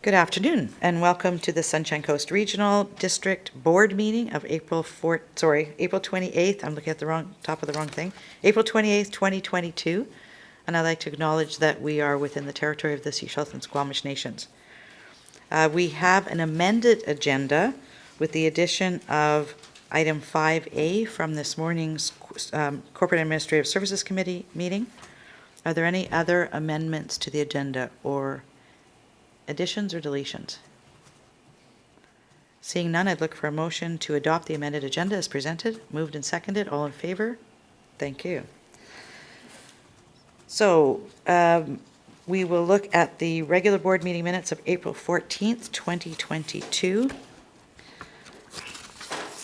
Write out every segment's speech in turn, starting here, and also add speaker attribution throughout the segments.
Speaker 1: Good afternoon, and welcome to the Sunshine Coast Regional District Board meeting of April 28th. I'm looking at the top of the wrong thing. April 28th, 2022. And I'd like to acknowledge that we are within the territory of the Seychelles and Squamish Nations. We have an amended agenda with the addition of item 5A from this morning's Corporate Administrative Services Committee meeting. Are there any other amendments to the agenda or additions or deletions? Seeing none, I'd look for a motion to adopt the amended agenda as presented. Moved and seconded. All in favor? Thank you. So we will look at the regular board meeting minutes of April 14th, 2022.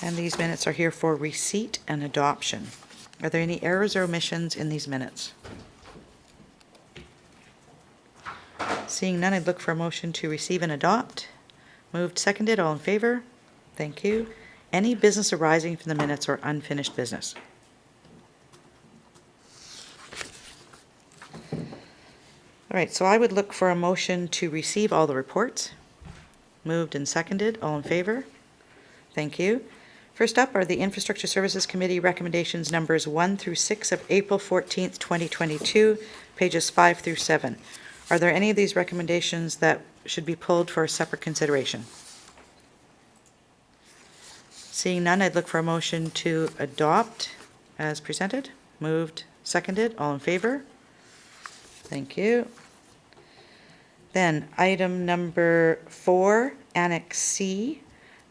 Speaker 1: And these minutes are here for receipt and adoption. Are there any errors or omissions in these minutes? Seeing none, I'd look for a motion to receive and adopt. Moved, seconded, all in favor? Thank you. Any business arising from the minutes or unfinished business? All right, so I would look for a motion to receive all the reports. Moved and seconded, all in favor? Thank you. First up are the Infrastructure Services Committee recommendations numbers 1 through 6 of April 14th, 2022, pages 5 through 7. Are there any of these recommendations that should be pulled for a separate consideration? Seeing none, I'd look for a motion to adopt as presented. Moved, seconded, all in favor? Thank you. Then item number 4, Annex C.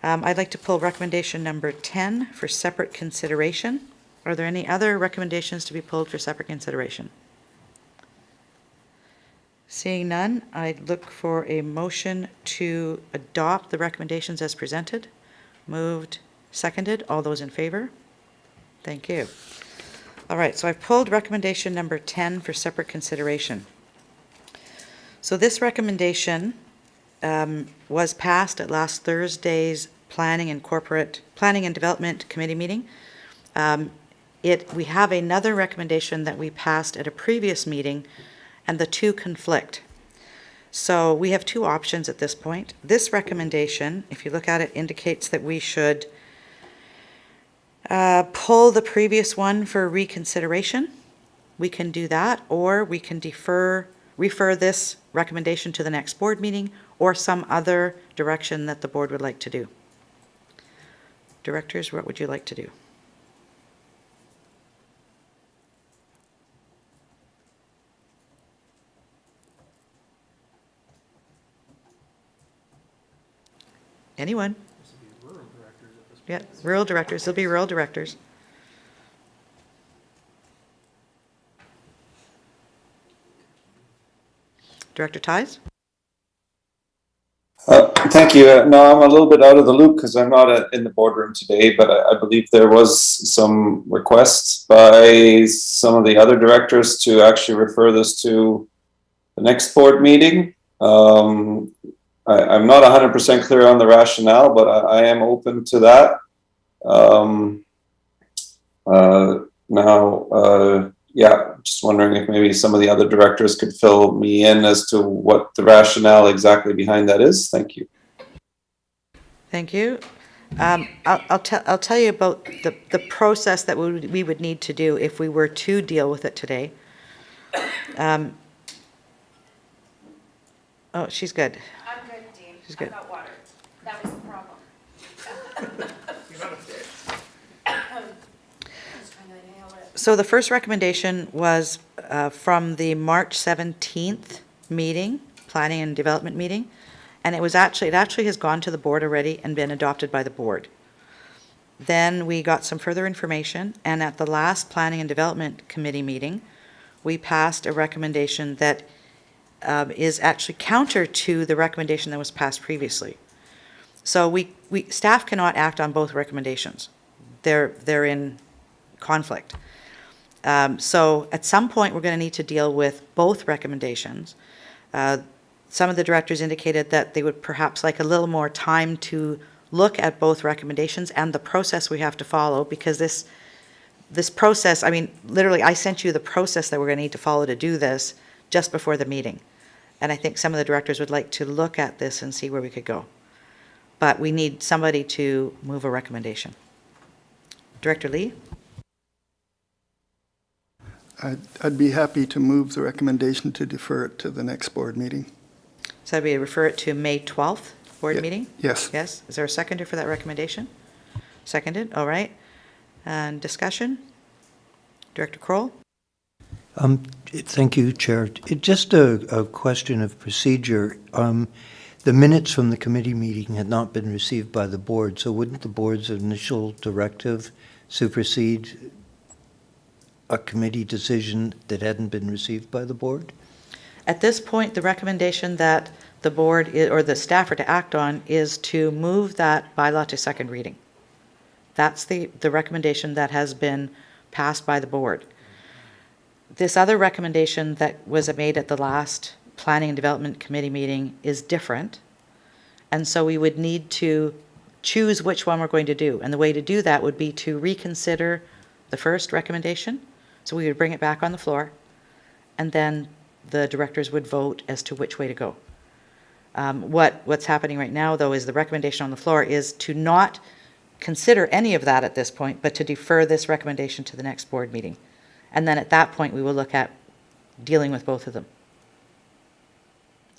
Speaker 1: I'd like to pull recommendation number 10 for separate consideration. Are there any other recommendations to be pulled for separate consideration? Seeing none, I'd look for a motion to adopt the recommendations as presented. Moved, seconded. All those in favor? Thank you. All right, so I've pulled recommendation number 10 for separate consideration. So this recommendation was passed at last Thursday's Planning and Development Committee meeting. We have another recommendation that we passed at a previous meeting, and the two conflict. So we have two options at this point. This recommendation, if you look at it, indicates that we should pull the previous one for reconsideration. We can do that, or we can refer this recommendation to the next board meeting or some other direction that the board would like to do. Directors, what would you like to do? Anyone? Yeah, rural directors. There'll be rural directors. Director Ties?
Speaker 2: Thank you. No, I'm a little bit out of the loop because I'm not in the boardroom today, but I believe there was some requests by some of the other directors to actually refer this to the next board meeting. I'm not 100% clear on the rationale, but I am open to that. Yeah, just wondering if maybe some of the other directors could fill me in as to what the rationale exactly behind that is. Thank you.
Speaker 1: Thank you. I'll tell you about the process that we would need to do if we were to deal with it today. Oh, she's good.
Speaker 3: I'm good, Dean.
Speaker 1: She's good.
Speaker 3: I got water. That was the problem.
Speaker 1: So the first recommendation was from the March 17th meeting, Planning and Development meeting, and it actually has gone to the board already and been adopted by the board. Then we got some further information, and at the last Planning and Development Committee meeting, we passed a recommendation that is actually counter to the recommendation that was passed previously. So staff cannot act on both recommendations. They're in conflict. So at some point we're going to need to deal with both recommendations. Some of the directors indicated that they would perhaps like a little more time to look at both recommendations and the process we have to follow, because this process, I mean, literally I sent you the process that we're going to need to follow to do this just before the meeting. And I think some of the directors would like to look at this and see where we could go. But we need somebody to move a recommendation. Director Lee?
Speaker 4: I'd be happy to move the recommendation to defer it to the next board meeting.
Speaker 1: So we refer it to May 12th board
Speaker 4: Yeah.
Speaker 1: meeting?
Speaker 4: Yes.
Speaker 1: Yes. Is there a seconder for that recommendation? Seconded, all right. And discussion? Director Kroll?
Speaker 5: Thank you, Chair. Just a question of procedure. The minutes from the committee meeting had not been received by the board, so wouldn't the board's initial directive supersede a committee decision that hadn't been received by the board?
Speaker 1: At this point, the recommendation that the board or the staff are to act on is to move that bylaw to second reading. That's the recommendation that has been passed by the board. This other recommendation that was made at the last Planning and Development Committee meeting is different. And so we would need to choose which one we're going to do. And the way to do that would be to reconsider the first recommendation. So we would bring it back on the floor, and then the directors would vote as to which way to go. What's happening right now, though, is the recommendation on the floor is to not consider any of that at this point, but to defer this recommendation to the next board meeting. And then at that point, we will look at dealing with both of them.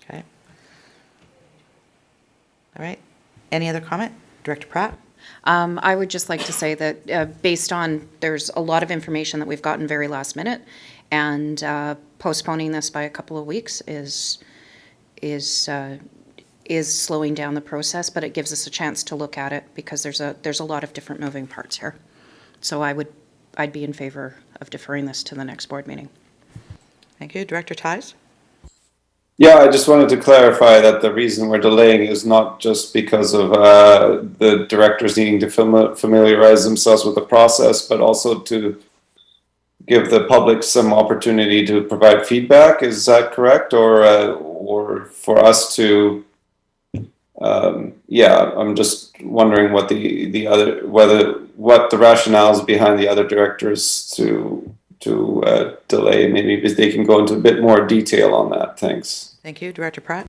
Speaker 1: Okay. All right. Any other comment? Director Pratt?
Speaker 6: I would just like to say that based on, there's a lot of information that we've gotten very last minute, and postponing this by a couple of weeks is slowing down the process, but it gives us a chance to look at it because there's a lot of different moving parts here. So I'd be in favor of deferring this to the next board meeting.
Speaker 1: Thank you. Director Ties?
Speaker 2: Yeah, I just wanted to clarify that the reason we're delaying is not just because of the directors needing to familiarize themselves with the process, but also to give the public some opportunity to provide feedback. Is that correct? Or for us to, I'm just wondering what what the rationales behind the other directors to delay. Maybe they can go into a bit more detail on that. Thanks.
Speaker 1: Thank you. Director Pratt?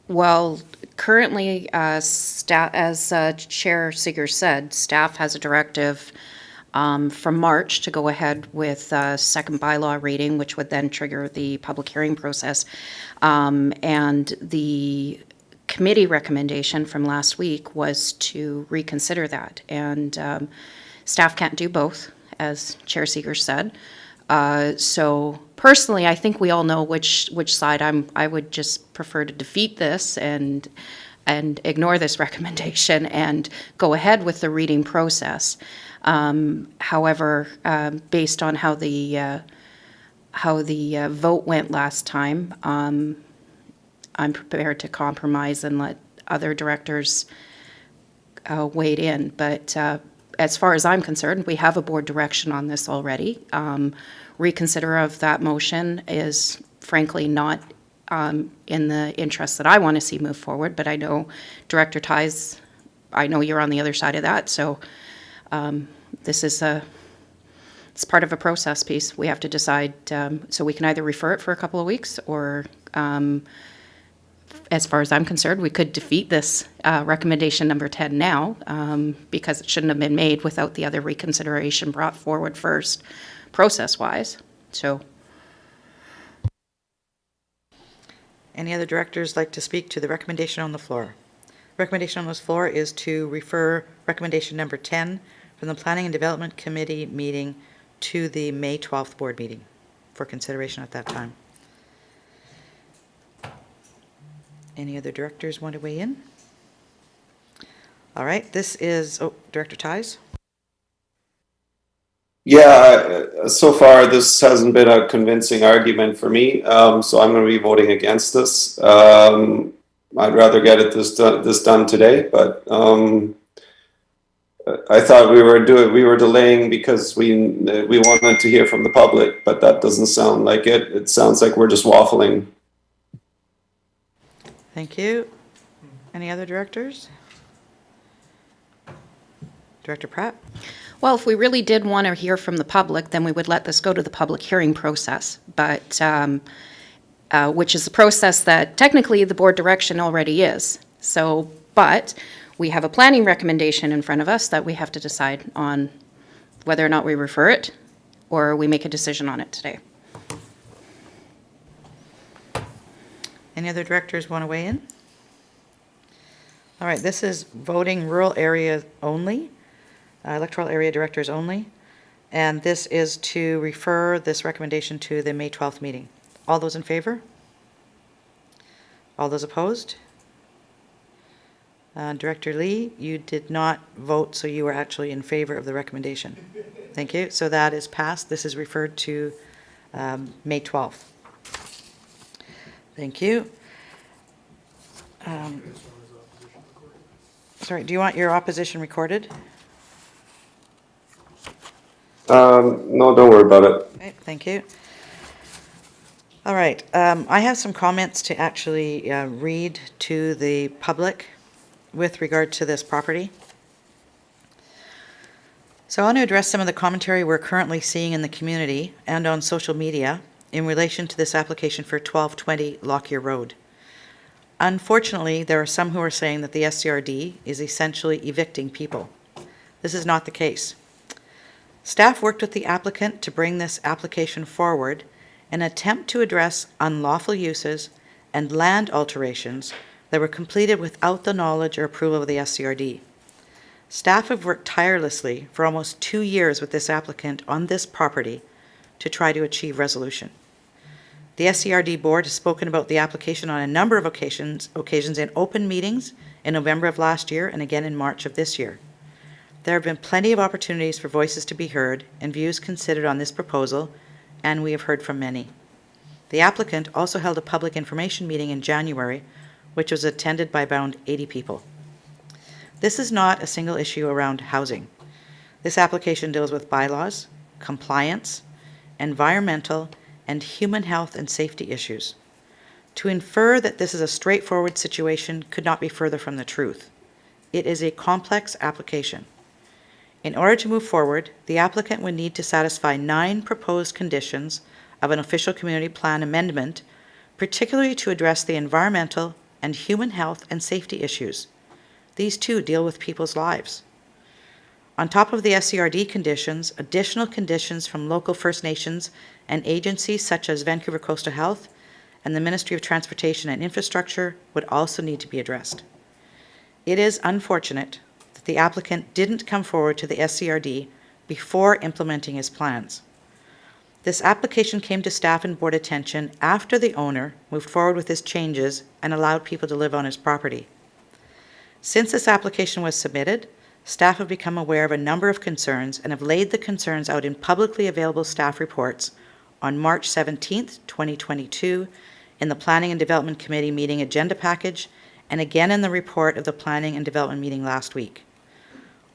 Speaker 6: Well, currently, as Chair Seeger said, staff has a directive from March to go ahead with second bylaw reading, which would then trigger the public hearing process. And the committee recommendation from last week was to reconsider that. And staff can't do both, as Chair Seeger said. So personally, I think we all know which side I would just prefer to defeat this and ignore this recommendation and go ahead with the reading process. However, based on how the vote went last time, I'm prepared to compromise and let other directors wade in. But as far as I'm concerned, we have a board direction on this already. Reconsider of that motion is frankly not in the interest that I want to see move forward, but I know Director Ties, I know you're on the other side of that, so this is it's part of a process piece. We have to decide, so we can either refer it for a couple of weeks or as far as I'm concerned, we could defeat this recommendation number 10 now because it shouldn't have been made without the other reconsideration brought forward first, process-wise. So,
Speaker 1: Any other directors like to speak to the recommendation on the floor? Recommendation on this floor is to refer recommendation number 10 from the Planning and Development Committee meeting to the May 12th board meeting for consideration at that time. Any other directors want to weigh in? All right, this is, Director Ties?
Speaker 2: Yeah, so far this hasn't been a convincing argument for me, so I'm going to be voting against this. I'd rather get this done today, but I thought we were delaying because we wanted to hear from the public, but that doesn't sound like it. It sounds like we're just waffling.
Speaker 1: Thank you. Any other directors? Director Pratt?
Speaker 6: well, if we really did want to hear from the public, then we would let this go to the public hearing process. But which is a process that technically the board direction already is. So, but we have a planning recommendation in front of us that we have to decide on whether or not we refer it or we make a decision on it today.
Speaker 1: Any other directors want to weigh in? All right, this is voting rural area only, electoral area directors only. And this is to refer this recommendation to the May 12th meeting. All those in favor? All those opposed? Director Lee, you did not vote, so you were actually in favor of the recommendation. Thank you. So that is passed. This is referred to May 12th. Thank you. Sorry, do you want your opposition recorded?
Speaker 2: No, don't worry about it.
Speaker 1: Okay, thank you. All right, I have some comments to actually read to the public with regard to this property. So I want to address some of the commentary we're currently seeing in the community and on social media in relation to this application for 1220 Lockyer Road. Unfortunately, there are some who are saying that the SCRD is essentially evicting people. This is not the case. Staff worked with the applicant to bring this application forward in an attempt to address unlawful uses and land alterations that were completed without the knowledge or approval of the SCRD. Staff have worked tirelessly for almost 2 years with this applicant on this property to try to achieve resolution. The SCRD board has spoken about the application on a number of occasions in open meetings in November of last year and again in March of this year. There have been plenty of opportunities for voices to be heard and views considered on this proposal, and we have heard from many. The applicant also held a public information meeting in January, which was attended by around 80 people. This is not a single issue around housing. This application deals with bylaws, compliance, environmental, and human health and safety issues. To infer that this is a straightforward situation could not be further from the truth. It is a complex application. In order to move forward, the applicant would need to satisfy 9 proposed conditions of an official community plan amendment, particularly to address the environmental and human health and safety issues. These too deal with people's lives. On top of the SCRD conditions, additional conditions from local First Nations and agencies such as Vancouver Coastal Health and the Ministry of Transportation and Infrastructure would also need to be addressed. It is unfortunate that the applicant didn't come forward to the SCRD before implementing his plans. This application came to staff and board attention after the owner moved forward with his changes and allowed people to live on his property. Since this application was submitted, staff have become aware of a number of concerns and have laid the concerns out in publicly available staff reports on March 17th, 2022, in the Planning and Development Committee meeting agenda package, and again in the report of the Planning and Development meeting last week.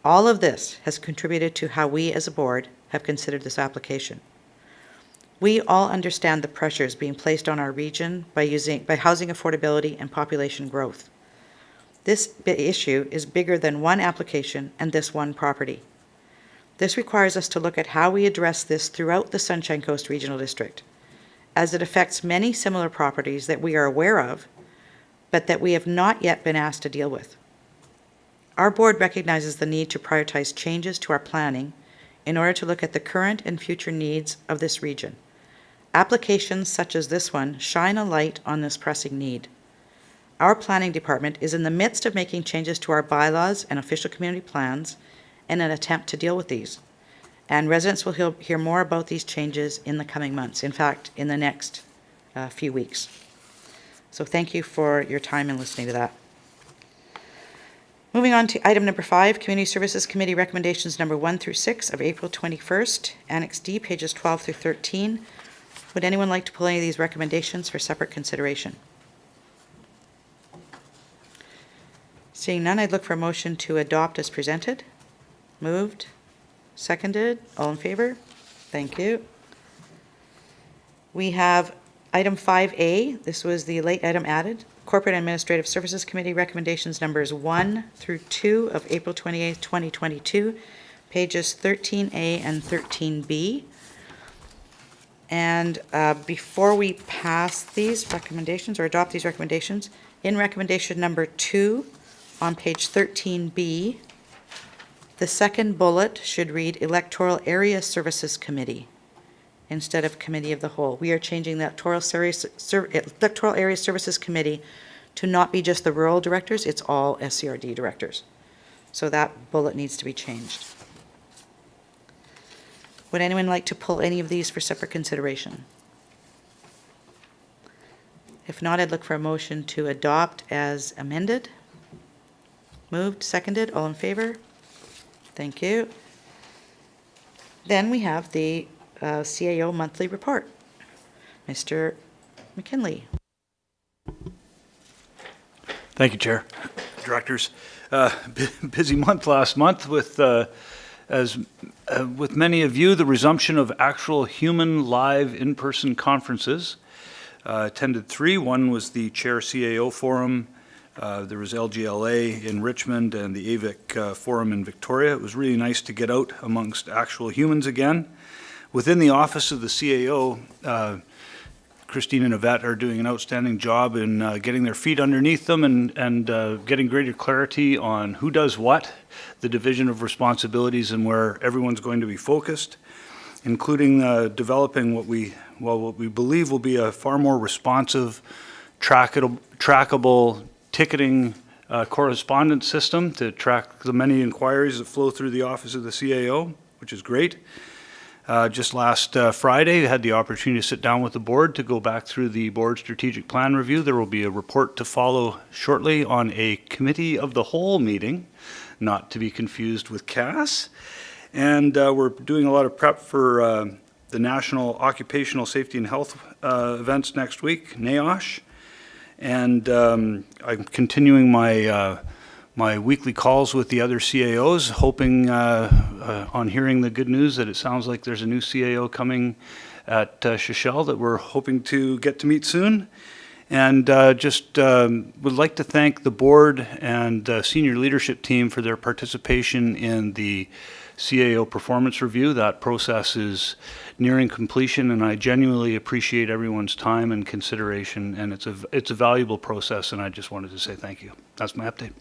Speaker 1: All of this has contributed to how we as a board have considered this application. We all understand the pressures being placed on our region by housing affordability and population growth. This issue is bigger than one application and this one property. This requires us to look at how we address this throughout the Sunshine Coast Regional District, as it affects many similar properties that we are aware of, but that we have not yet been asked to deal with. Our board recognizes the need to prioritize changes to our planning in order to look at the current and future needs of this region. Applications such as this one shine a light on this pressing need. Our planning department is in the midst of making changes to our bylaws and official community plans in an attempt to deal with these. And residents will hear more about these changes in the coming months, in fact, in the next few weeks. So thank you for your time in listening to that. Moving on to item number 5, Community Services Committee recommendations number 1 through 6 of April 21st, Annex D, pages 12 through 13. Would anyone like to pull any of these recommendations for separate consideration? Seeing none, I'd look for a motion to adopt as presented. Moved, seconded, all in favor? Thank you. We have item 5A. This was the late item added. Corporate and Administrative Services Committee recommendations numbers 1 through 2 of April 28th, 2022, pages 13A and 13B. And before we pass these recommendations or adopt these recommendations, in recommendation number 2 on page 13B, the second bullet should read Electoral Area Services Committee instead of Committee of the Whole. We are changing the Electoral Area Services Committee to not be just the rural directors, it's all SCRD directors. So that bullet needs to be changed. Would anyone like to pull any of these for separate consideration? If not, I'd look for a motion to adopt as amended. Moved, seconded, all in favor? Thank you. Then we have the Cio Monthly Report. Mr. McKinley.
Speaker 7: Thank you, Chair. Directors, busy month last month with, with many of you, the resumption of actual human live in-person conferences. Attended 3. One was the Chair CAO Forum. There was LGLA in Richmond and the AVIC Forum in Victoria. It was really nice to get out amongst actual humans again. Within the office of the CAO, Christine and Yvette are doing an outstanding job in getting their feet underneath them and getting greater clarity on who does what, the division of responsibilities and where everyone's going to be focused, including developing what we believe will be a far more responsive, trackable ticketing correspondence system to track the many inquiries that flow through the office of the CAO, which is great. Just last Friday, I had the opportunity to sit down with the board to go back through the board strategic plan review. There will be a report to follow shortly on a committee of the whole meeting, not to be confused with CAS. And we're doing a lot of prep for the National Occupational Safety and Health events next week, NAOSH. And I'm continuing my my weekly calls with the other CAOs, hoping on hearing the good news that it sounds like there's a new CAO coming at Shechelle that we're hoping to get to meet soon. And just would like to thank the board and senior leadership team for their participation in the CAO performance review. That process is nearing completion, and I genuinely appreciate everyone's time and consideration, and it's a valuable process, and I just wanted to say thank you. That's my update.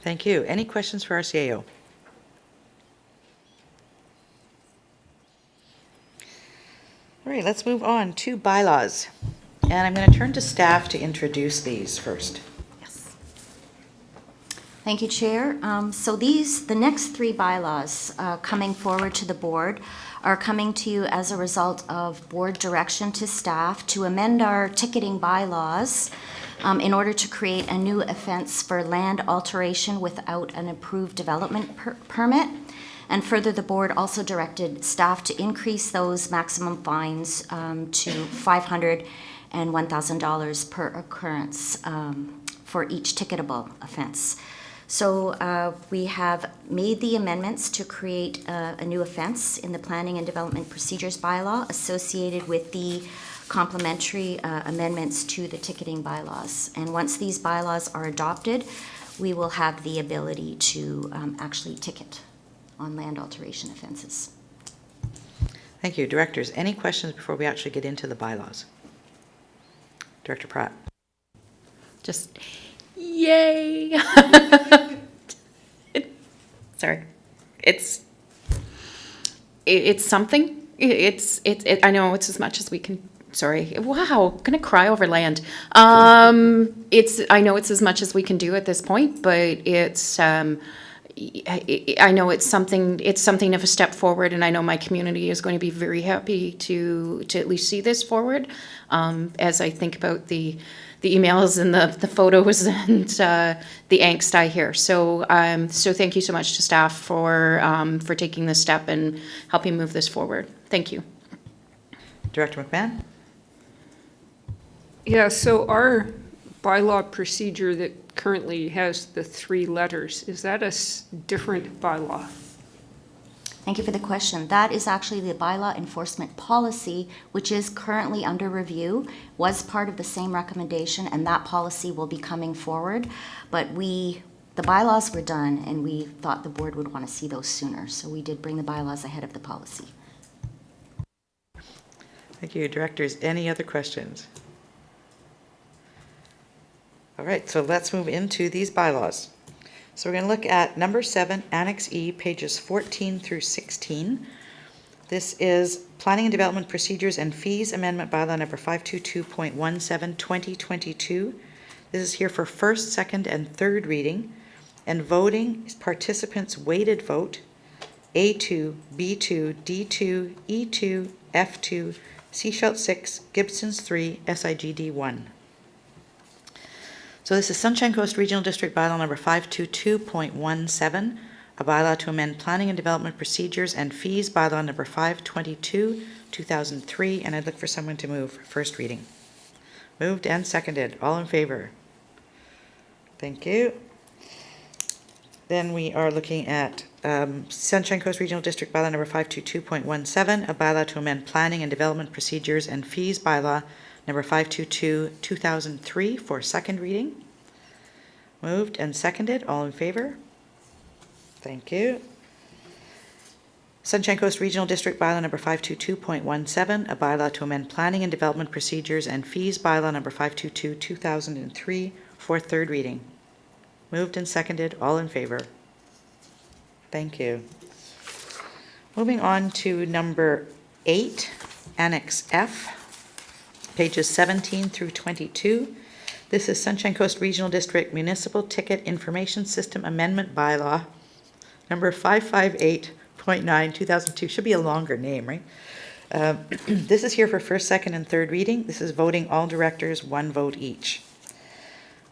Speaker 1: Thank you. Any questions for our CAO? All right, let's move on to bylaws. And I'm going to turn to staff to introduce these first.
Speaker 8: Yes. Thank you, Chair. So the next 3 bylaws coming forward to the board are coming to you as a result of board direction to staff to amend our ticketing bylaws in order to create a new offense for land alteration without an approved development permit. And further, the board also directed staff to increase those maximum fines to $500 and $1,000 per occurrence for each ticketable offense. So we have made the amendments to create a new offense in the Planning and Development Procedures bylaw associated with the complementary amendments to the ticketing bylaws. And once these bylaws are adopted, we will have the ability to actually ticket on land alteration offenses.
Speaker 1: Thank you. Directors, any questions before we actually get into the bylaws? Director Pratt.
Speaker 6: Just, yay! Sorry. It's something. I know it's as much as we can. Sorry. Wow. I'm gonna cry over land. I know it's as much as we can do at this point, but it's. I know it's something of a step forward, and I know my community is going to be very happy to at least see this forward. As I think about the emails and the photos and the angst I hear. So thank you so much to staff for taking this step and helping move this forward. Thank you.
Speaker 1: Director McMahon?
Speaker 9: Yeah, so our bylaw procedure that currently has the 3 letters, is that a different bylaw?
Speaker 8: Thank you for the question. That is actually the bylaw enforcement policy, which is currently under review, was part of the same recommendation, and that policy will be coming forward. But the bylaws were done, and we thought the board would want to see those sooner, so we did bring the bylaws ahead of the policy.
Speaker 1: Thank you, directors. Any other questions? All right, so let's move into these bylaws. So we're going to look at number 7, Annex E, pages 14 through 16. This is Planning and Development Procedures and Fees Amendment Bylaw number 522.17, 2022. This is here for first, second, and third reading. And voting is participants' weighted vote, A2, B2, D2, E2, F2, Seashell 6, Gibson's 3, SIGD 1. So this is Sunshine Coast Regional District Bylaw number 522.17, a bylaw to amend planning and development procedures and fees bylaw number 522, 2003, and I'd look for someone to move first reading. Moved and seconded. All in favor? Thank you. Then we are looking at Sunshine Coast Regional District Bylaw number 522.17, a bylaw to amend planning and development procedures and fees bylaw number 522, 2003 for second reading. Moved and seconded. All in favor? Thank you. Sunshine Coast Regional District Bylaw number 522.17, a bylaw to amend planning and development procedures and fees bylaw number 522, 2003 for third reading. Moved and seconded. All in favor? Thank you. Moving on to number 8, Annex F, pages 17 through 22. This is Sunshine Coast Regional District Municipal Ticket Information System Amendment Bylaw, number 558.9, 2002. Should be a longer name, right? This is here for first, second, and third reading. This is voting all directors, 1 vote each.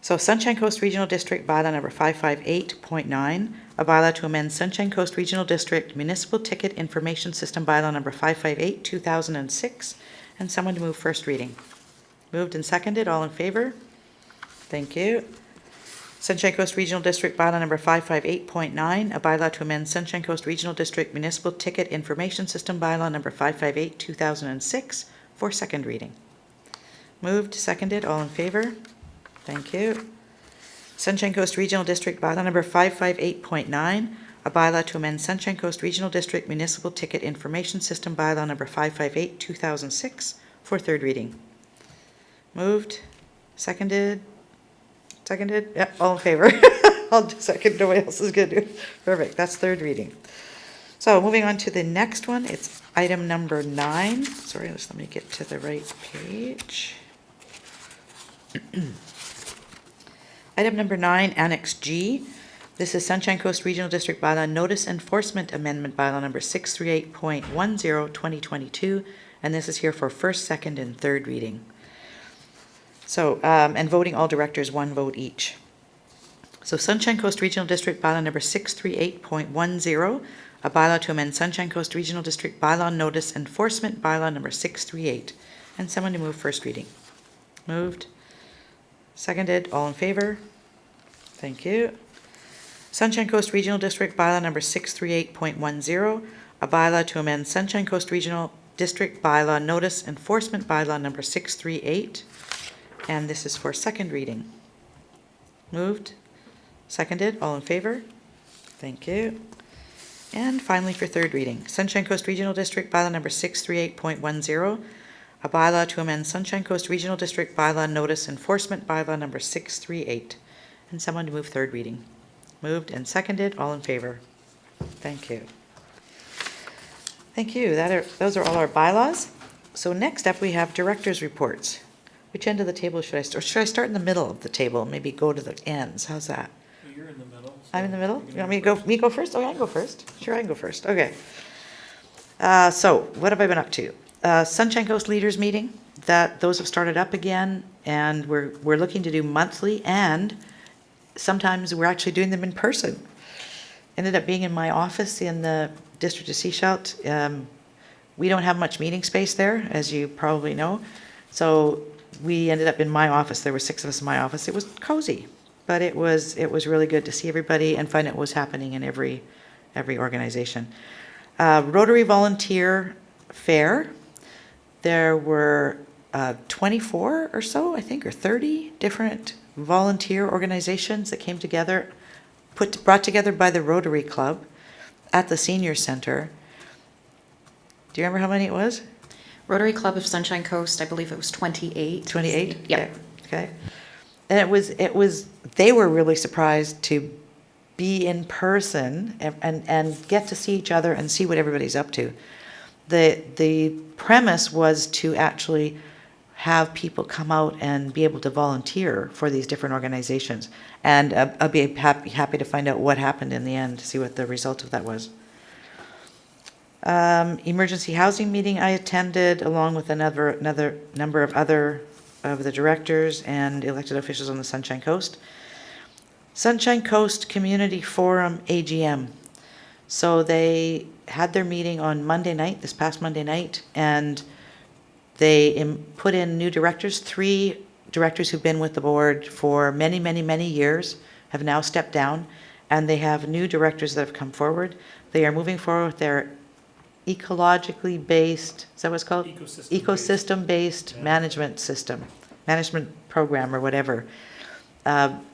Speaker 1: So Sunshine Coast Regional District Bylaw number 558.9, a bylaw to amend Sunshine Coast Regional District Municipal Ticket Information System Bylaw number 558, 2006, and someone to move first reading. Moved and seconded. All in favor? Thank you. Sunshine Coast Regional District Bylaw number 558.9, a bylaw to amend Sunshine Coast Regional District Municipal Ticket Information System Bylaw number 558, 2006 for second reading. Moved, seconded. All in favor? Thank you. Sunshine Coast Regional District Bylaw number 558.9, a bylaw to amend Sunshine Coast Regional District Municipal Ticket Information System Bylaw number 558, 2006 for third reading. Moved, seconded, yep, all in favor. I'll do second, nobody else is going to do it. Perfect, that's third reading. So moving on to the next one, it's item number 9. Sorry, let me get to the right page. Item number 9, Annex G. This is Sunshine Coast Regional District Bylaw Notice Enforcement Amendment Bylaw number 638.10, 2022, and this is here for first, second, and third reading. So, and voting all directors, 1 vote each. So Sunshine Coast Regional District Bylaw number 638.10, a bylaw to amend Sunshine Coast Regional District Bylaw Notice Enforcement Bylaw number 638, and someone to move first reading. Moved. Seconded. All in favor? Thank you. Sunshine Coast Regional District Bylaw number 638.10, a bylaw to amend Sunshine Coast Regional District Bylaw Notice Enforcement Bylaw number 638, and this is for second reading. Moved. Seconded. All in favor? Thank you. And finally for third reading, Sunshine Coast Regional District Bylaw number 638.10, a bylaw to amend Sunshine Coast Regional District Bylaw Notice Enforcement Bylaw number 638. And someone to move third reading. Moved and seconded. All in favor? Thank you. Thank you. Those are all our bylaws. So next up we have directors' reports. Which end of the table should I start? Or should I start in the middle of the table? Maybe go to the ends. How's that?
Speaker 10: You're in the middle. So
Speaker 1: I'm in the middle? You want me to go first? Okay, I can go first. Sure, I can go first. Okay. So what have I been up to? Sunshine Coast Leaders Meeting, those have started up again, and we're looking to do monthly, and sometimes we're actually doing them in person. Ended up being in my office in the District of Seashell. We don't have much meeting space there, as you probably know, so we ended up in my office. There were 6 of us in my office. It was cozy, but it was really good to see everybody and find out what was happening in every organization. Rotary Volunteer Fair. There were 24 or so, I think, or 30 different volunteer organizations that came together, brought together by the Rotary Club at the Senior Center. Do you remember how many it was?
Speaker 6: Rotary Club of Sunshine Coast, I believe it was 28.
Speaker 1: 28?
Speaker 6: Yeah.
Speaker 1: Okay. And it was, they were really surprised to be in person and get to see each other and see what everybody's up to. The premise was to actually have people come out and be able to volunteer for these different organizations. And I'll be happy to find out what happened in the end, to see what the result of that was. Emergency housing meeting I attended, along with another number of other of the directors and elected officials on the Sunshine Coast. Sunshine Coast Community Forum AGM. So they had their meeting on Monday night, this past Monday night, and they put in new directors. 3 directors who've been with the board for many, many, many years have now stepped down, and they have new directors that have come forward. They are moving forward with their ecologically based, is that what it's called? Ecosystem-based management program or whatever.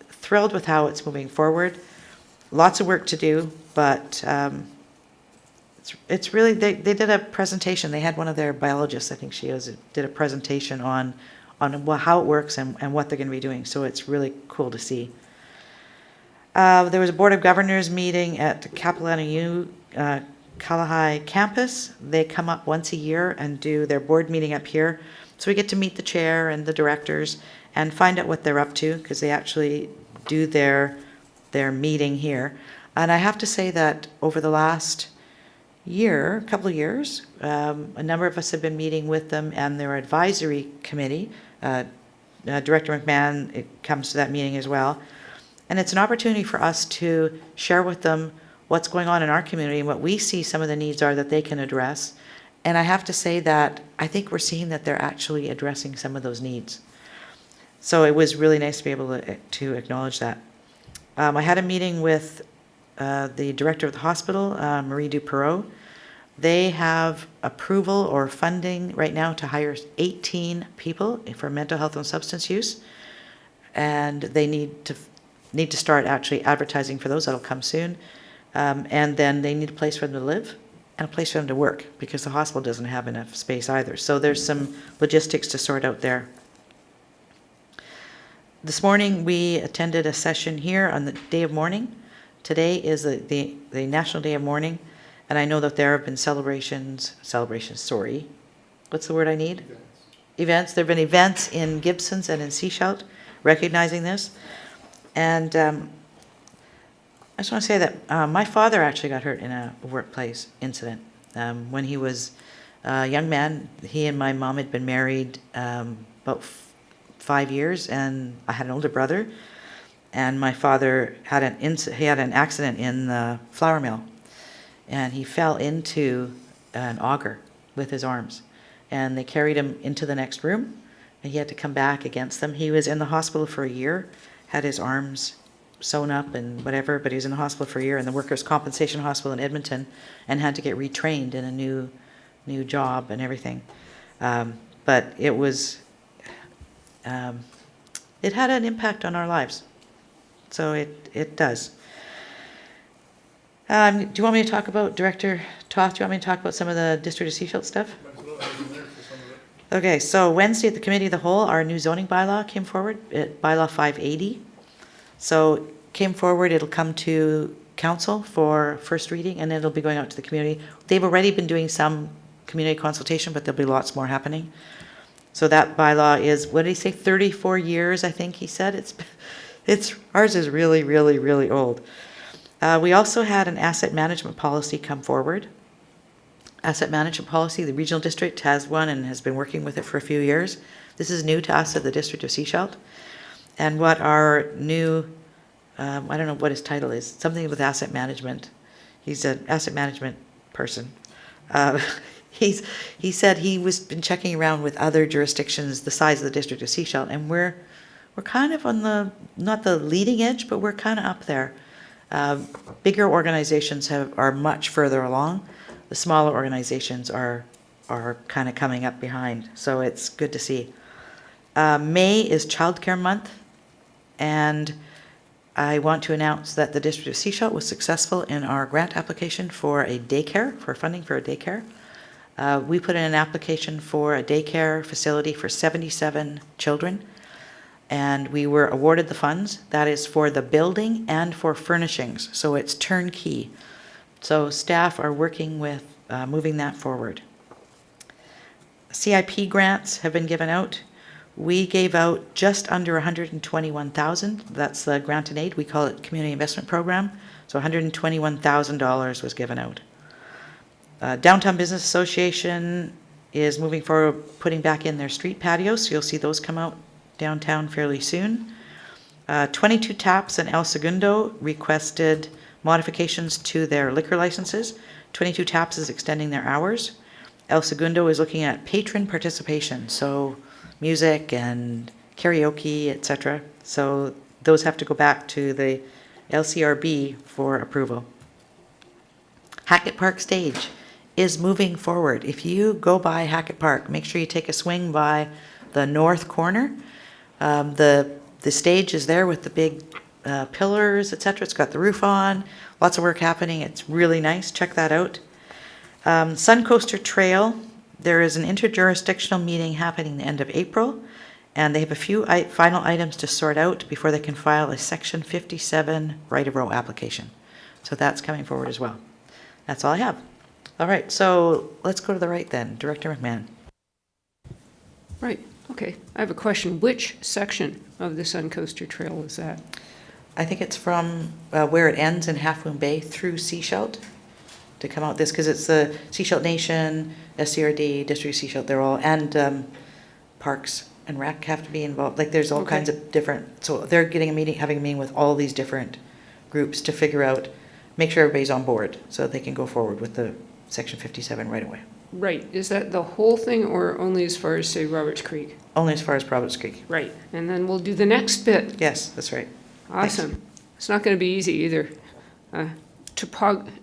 Speaker 1: Thrilled with how it's moving forward. Lots of work to do, but it's really, they did a presentation. They had one of their biologists, I think did a presentation on how it works and what they're going to be doing. So it's really cool to see. There was a Board of Governors meeting at the Capilano U Kalahai campus. They come up once a year and do their board meeting up here. So we get to meet the chair and the directors and find out what they're up to, because they actually do their meeting here. And I have to say that over the last couple of years, a number of us have been meeting with them and their advisory committee. Director McMahon comes to that meeting as well. And it's an opportunity for us to share with them what's going on in our community and what we see some of the needs are that they can address. And I have to say that I think we're seeing that they're actually addressing some of those needs. So it was really nice to be able to acknowledge that. I had a meeting with the director of the hospital, Marie Duperreau. They have approval or funding right now to hire 18 people for mental health and substance use. And they need to start actually advertising for those. That'll come soon. And then they need a place for them to live and a place for them to work, because the hospital doesn't have enough space either. So there's some logistics to sort out there. This morning we attended a session here on the Day of Mourning. Today is the National Day of Mourning, and I know that there have been celebrations, what's the word I need? Events. There have been events in Gibson's and in Cio recognizing this. And I just want to say that my father actually got hurt in a workplace incident. When he was a young man, he and my mom had been married about 5 years, and I had an older brother. And my father had an accident in the flour mill, and he fell into an auger with his arms. And they carried him into the next room, and he had to come back against them. He was in the hospital for a year, had his arms sewn up and whatever, but he was in the hospital for a year in the Workers' Compensation Hospital in Edmonton, and had to get retrained in a new job and everything. But it was, it had an impact on our lives. So it does. Do you want me to talk about, Director Toth, do you want me to talk about some of the District of Seashell stuff? Okay, so Wednesday at the Committee of the Whole, our new zoning bylaw came forward, Bylaw 580. So came forward, it'll come to council for first reading, and it'll be going out to the community. They've already been doing some community consultation, but there'll be lots more happening. So that bylaw is, what did he say, 34 years, I think he said. Ours is really, really, really old. We also had an asset management policy come forward. Asset management policy, the regional district has one and has been working with it for a few years. This is new to us at the District of Cio. And what our new, I don't know what his title is, something with asset management. He's an asset management person. He said he was been checking around with other jurisdictions the size of the District of Cio, and we're kind of on the, not the leading edge, but we're kind of up there. Bigger organizations are much further along. The smaller organizations are kind of coming up behind, so it's good to see. May is Childcare Month, and I want to announce that the District of Cio was successful in our grant application for a daycare, for funding for a daycare. We put in an application for a daycare facility for 77 children, and we were awarded the funds. That is for the building and for furnishings, so it's turnkey. So staff are working with moving that forward. CIP grants have been given out. We gave out just under 121,000. That's the grant and aid. We call it Community Investment Program. So $121,000 was given out. Downtown Business Association is moving forward, putting back in their street patios, so you'll see those come out downtown fairly soon. 22 Taps and El Segundo requested modifications to their liquor licenses. 22 Taps is extending their hours. El Segundo is looking at patron participation, so music and karaoke, etc. So those have to go back to the LCRB for approval. Hackett Park Stage is moving forward. If you go by Hackett Park, make sure you take a swing by the north corner. The stage is there with the big pillars, etc. It's got the roof on. Lots of work happening. It's really nice. Check that out. Suncoaster Trail, there is an interjurisdictional meeting happening the end of April, and they have a few final items to sort out before they can file a Section 57 right-of-row application. So that's coming forward as well. That's all I have. All right, so let's go to the right then. Director McMahon.
Speaker 9: Right, okay. I have a question. Which section of the Suncoaster Trail is that?
Speaker 1: I think it's from where it ends in Half Moon Bay through Seashelt to come out this, because it's the Seashelt Nation, SCRD, District Seashelt, they're all, and Parks and Rec have to be involved. Like there's all kinds of different, so they're getting a meeting, having a meeting with all these different groups to figure out, make sure everybody's on board so that they can go forward with the Section 57 right away.
Speaker 9: Right, is that the whole thing or only as far as, say, Roberts Creek?
Speaker 1: Only as far as Providence Creek.
Speaker 9: Right, and then we'll do the next bit.
Speaker 1: Yes, that's right.
Speaker 9: Awesome.
Speaker 1: Thanks.
Speaker 9: It's not going to be easy either.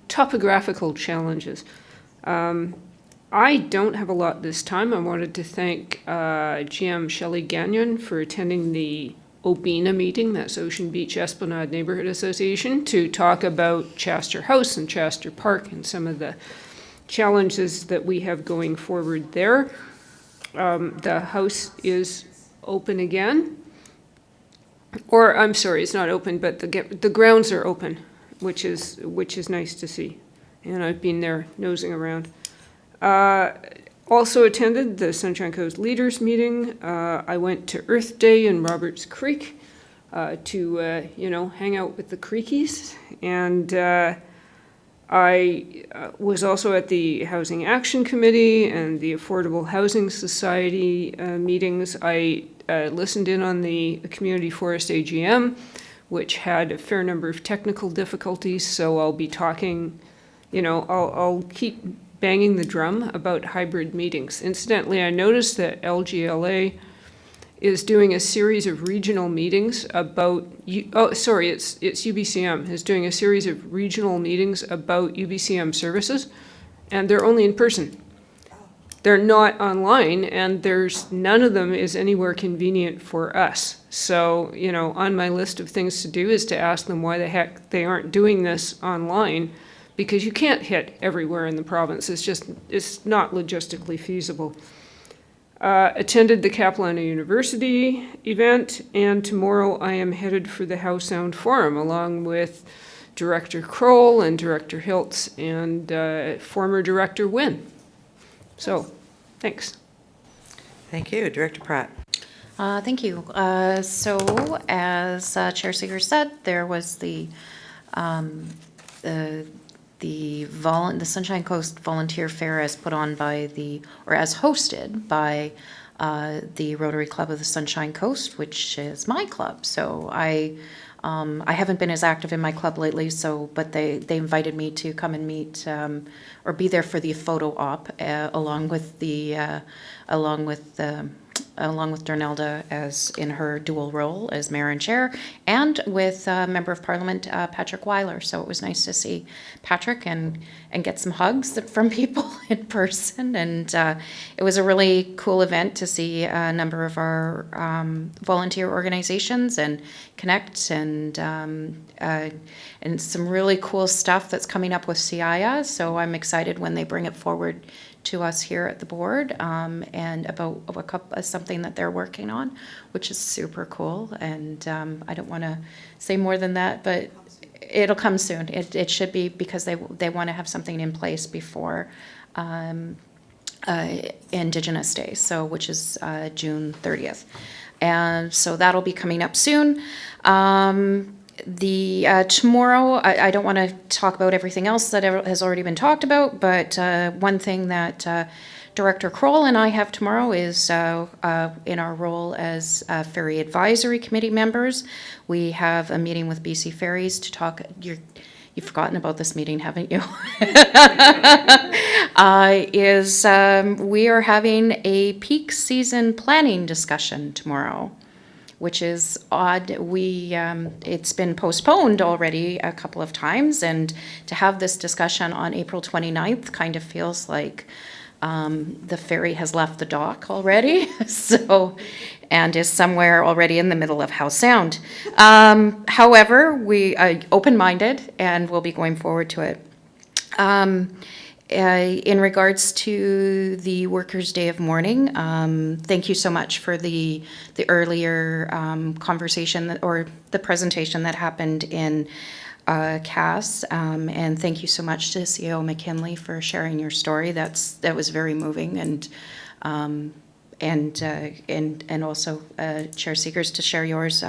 Speaker 9: Topographical challenges. I don't have a lot this time. I wanted to thank GM Shelley Gagnon for attending the OBINA meeting, that's Ocean Beach Esplanade Neighborhood Association, to talk about Chester House and Chester Park and some of the challenges that we have going forward there. The house is open again. Or, I'm sorry, it's not open, but the grounds are open, which is nice to see. And I've been there nosing around. Also attended the Sunshine Coast Leaders Meeting. I went to Earth Day in Roberts Creek to, hang out with the Creekies. And I was also at the Housing Action Committee and the Affordable Housing Society meetings. I listened in on the Community Forest AGM, which had a fair number of technical difficulties, so I'll be talking, I'll keep banging the drum about hybrid meetings. Incidentally, I noticed that LGLA is doing a series of regional meetings about, it's UBCM, is doing a series of regional meetings about UBCM services, and they're only in person. They're not online, and none of them is anywhere convenient for us. So, on my list of things to do is to ask them why the heck they aren't doing this online, because you can't hit everywhere in the province. It's not logistically feasible. Attended the Capilano University event, and tomorrow I am headed for the How Sound Forum along with Director Kroll and Director Hiltz and former Director Wynn. So, thanks.
Speaker 1: Thank you. Director Pratt.
Speaker 6: Thank you. So, as Chair Seeger said, there was the Sunshine Coast Volunteer Fair as put on as hosted by the Rotary Club of the Sunshine Coast, which is my club. So I haven't been as active in my club lately, but they invited me to come and meet or be there for the photo op along with Darnelda as in her dual role as mayor and chair, and with Member of Parliament Patrick Weiler. So it was nice to see Patrick and get some hugs from people in person. And it was a really cool event to see a number of our volunteer organizations and connect and some really cool stuff that's coming up with CIA. So I'm excited when they bring it forward to us here at the board, and about something that they're working on, which is super cool. And I don't want to say more than that, but it'll come soon. It should be, because they want to have something in place before Indigenous Day, so which is June 30th. And so that'll be coming up soon. Tomorrow, I don't want to talk about everything else that has already been talked about, but one thing that Director Kroll and I have tomorrow is in our role as Ferry Advisory Committee members, we have a meeting with BC Ferries to talk. You've forgotten about this meeting, haven't you? We are having a peak season planning discussion tomorrow, which is odd. It's been postponed already a couple of times, and to have this discussion on April 29th kind of feels like the ferry has left the dock already, and is somewhere already in the middle of Howe Sound. However, we are open-minded and we'll be going forward to it. In regards to the Workers' Day of Mourning, thank you so much for the earlier conversation or the presentation that happened in Cass, and thank you so much to Cio McKinley for sharing your story. That was very moving, and also Chair Seegers to share yours.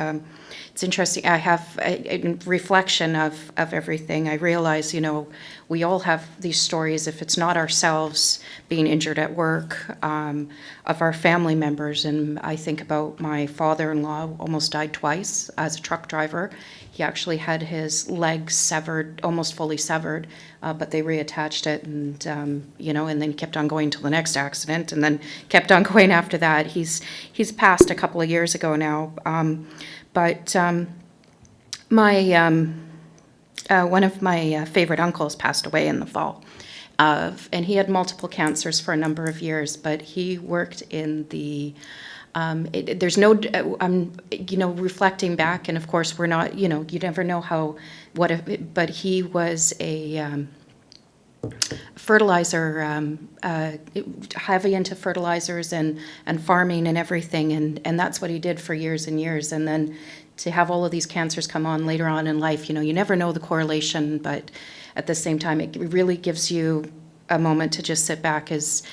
Speaker 6: It's interesting. I have in reflection of everything. I realize, we all have these stories. If it's not ourselves being injured at work, of our family members, and I think about my father-in-law, almost died twice as a truck driver. He actually had his leg severed, almost fully severed, but they reattached it, and and then kept on going till the next accident, and then kept on going after that. He's passed a couple of years ago now, but my one of my favorite uncles passed away in the fall, and he had multiple cancers for a number of years, but he worked in the there's no, reflecting back, and of course we're not, you never know but he was a fertilizer, heavy into fertilizers and farming and everything, and that's what he did for years and years. And then to have all of these cancers come on later on in life, you never know the correlation, but at the same time, it really gives you a moment to just sit back as